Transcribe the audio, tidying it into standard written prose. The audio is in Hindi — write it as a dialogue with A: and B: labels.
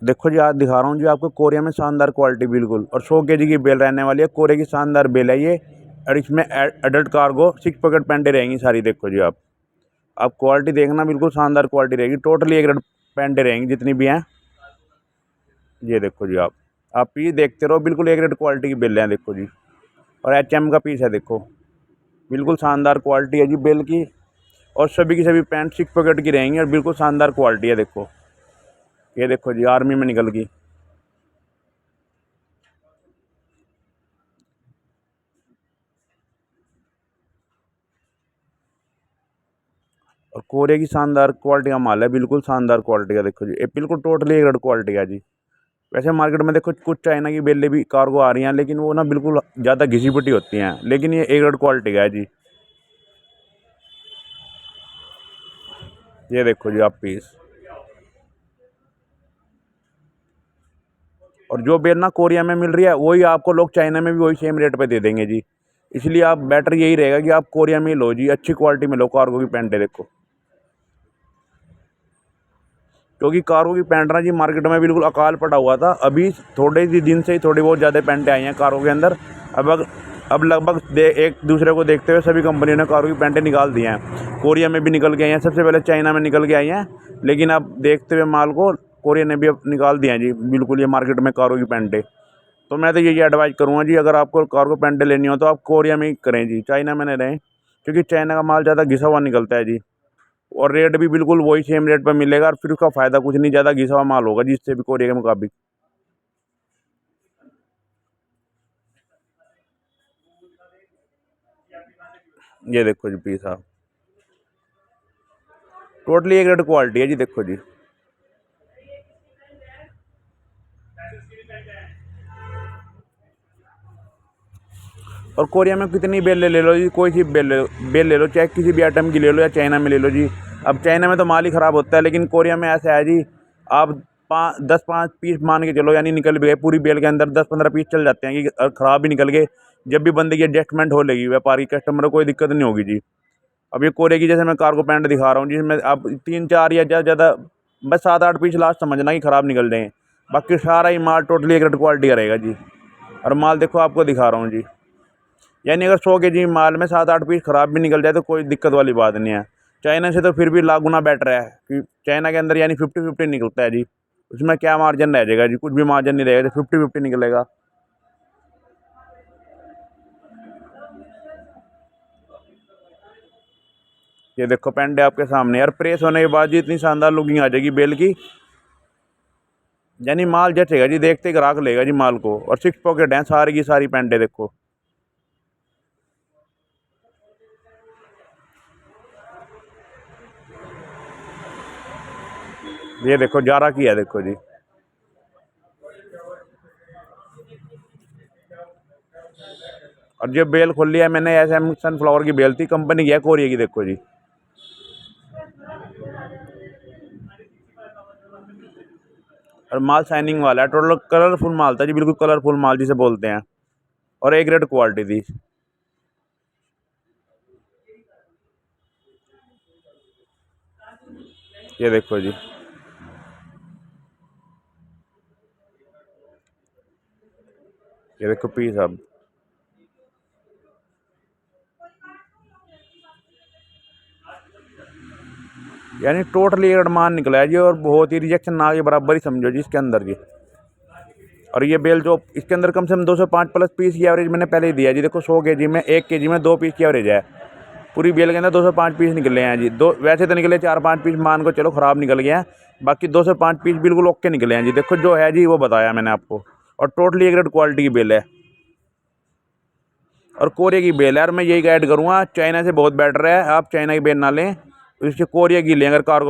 A: देखो जी, आज दिखा रहा हूँ जी आपको कोरिया में शानदार क्वालिटी बिल्कुल, और 100 kg की बेल रहने वाली है। कोरिया की शानदार बेल है ये, और इसमें एडल्ट कार्गो 6 पॉकेट पैंटे रहेंगी सारी। देखो जी आप क्वालिटी देखना, बिल्कुल शानदार क्वालिटी रहेगी। टोटली एक रेड पैंटे रहेंगी जितनी भी हैं। ये देखो जी आप पीस देखते रहो, बिल्कुल एक रेड क्वालिटी की बेल है। देखो जी, और HM का पीस है। देखो बिल्कुल शानदार क्वालिटी है जी बेल की, और सभी की सभी पैंट 6 पॉकेट की रहेंगी, और बिल्कुल शानदार क्वालिटी है। देखो ये देखो जी, आर्मी में निकल गई। और कोरिया की शानदार क्वालिटी का माल है, बिल्कुल शानदार क्वालिटी का। देखो जी, ये बिल्कुल टोटली एक रेड क्वालिटी का जी। वैसे मार्केट में देखो कुछ चाइना की बेलें भी कार्गो आ रही हैं, लेकिन वो ना बिल्कुल ज़्यादा घिसी पिटी होती हैं, लेकिन ये एक रेड क्वालिटी का है जी। ये देखो जी आप पीस, और जो बेल ना कोरिया में मिल रही है वही आपको लोग चाइना में भी वही सेम रेट पे दे देंगे जी। इसलिए आप बेटर यही रहेगा कि आप कोरिया में ही लो जी, अच्छी क्वालिटी में लो कार्गो की पैंट है। देखो, क्योंकि कार्गो की पैंट ना जी मार्केट में बिल्कुल अकाल पड़ा हुआ था। अभी थोड़े ही दिन से ही थोड़ी बहुत ज़्यादा पैंटें आई हैं कार्गो के अंदर। अब लगभग एक दूसरे को देखते हुए सभी कंपनियों ने कार्गो की पैंटें निकाल दी हैं। कोरिया में भी निकल के आई हैं, सबसे पहले चाइना में निकल के आई हैं, लेकिन अब देखते हुए माल को कोरिया ने भी अब निकाल दिया है जी बिल्कुल ये मार्केट में कार्गो की पैंटें। तो मैं तो यही एडवाइस करूँगा जी, अगर आपको कार्गो पैंटें लेनी हो तो आप कोरिया में ही करें जी, चाइना में नहीं रहें, क्योंकि चाइना का माल ज़्यादा घिसा हुआ निकलता है जी। और रेट भी बिल्कुल वही सेम रेट पर मिलेगा, और फिर उसका फ़ायदा कुछ नहीं, ज़्यादा घिसा हुआ माल होगा जिससे भी कोरिया के मुताबिक। ये देखो जी पीस आप, टोटली एक रेट क्वालिटी है जी। देखो जी, और कोरिया में कितनी बेल ले लो जी, कोई सी बेल ले लो, चाहे किसी भी आइटम की ले लो या चाइना में ले लो जी। अब चाइना में तो माल ही ख़राब होता है, लेकिन कोरिया में ऐसा है जी, आप 5 पीस मान के चलो, यानी निकल भी गए पूरी बेल के अंदर 10-15 पीस चल जाते हैं कि ख़राब भी निकल गए। जब भी बंदे की एडजस्टमेंट हो लेगी व्यापारी कस्टमर को, कोई दिक्कत नहीं होगी जी। अब ये कोरिया की जैसे मैं कार्गो पैंट दिखा रहा हूँ जिसमें आप 3-4 या ज़्यादा ज़्यादा बस 7-8 पीस लास्ट समझना कि ख़राब निकल जाएँ। बाकी सारा ही माल टोटली एक रेट क्वालिटी का रहेगा जी। और माल देखो आपको दिखा रहा हूँ जी, यानी अगर 100 kg माल में 7-8 पीस ख़राब भी निकल जाए तो कोई दिक्कत वाली बात नहीं है। चाइना से तो फिर भी लाख गुना बेटर है कि चाइना के अंदर यानी 50-50 निकलता है जी। उसमें क्या मार्जिन रह जाएगा जी, कुछ भी मार्जिन नहीं रहेगा, तो 50-50 निकलेगा। ये देखो पेंडे आपके सामने, यार प्रेस होने के बाद जी इतनी शानदार लुकिंग आ जाएगी बेल की, यानी माल जचेगा जी, देखते ही ग्राहक लेगा जी माल को। और 6 पॉकेट हैं सारी की सारी पेंडे। देखो ये देखो जारा की है। देखो जी, और जो बेल खोल लिया है मैंने, SM सनफ्लावर की बेल थी, कंपनी की है कोरिया की। देखो जी, और माल शाइनिंग वाला है, टोटल कलरफुल माल था जी, बिल्कुल कलरफुल माल जिसे बोलते हैं, और एक रेट क्वालिटी थी। ये देखो जी, ये देखो पीस अब, यानी टोटली एक मान निकला है जी, और बहुत ही रिजेक्शन ना के बराबर ही समझो जी इसके अंदर जी। और ये बेल जो इसके अंदर कम से कम 205 प्लस पीस की एवरेज मैंने पहले ही दिया जी। देखो 100 kg में 1 kg में 2 पीस की एवरेज है। पूरी बेल के अंदर 205 पीस निकले हैं जी। दो वैसे तो निकले 4-5 पीस मान को चलो ख़राब निकल गए हैं, बाकी 205 पीस बिल्कुल ओके निकले हैं जी। देखो जो है जी वो बताया मैंने आपको, और टोटली एक रेट क्वालिटी की बेल है, और कोरिया की बेल है। और मैं यही गाइड करूँगा, चाइना से बहुत बेटर है, आप चाइना की बेल ना लें, इससे कोरिया की लें अगर कार्गो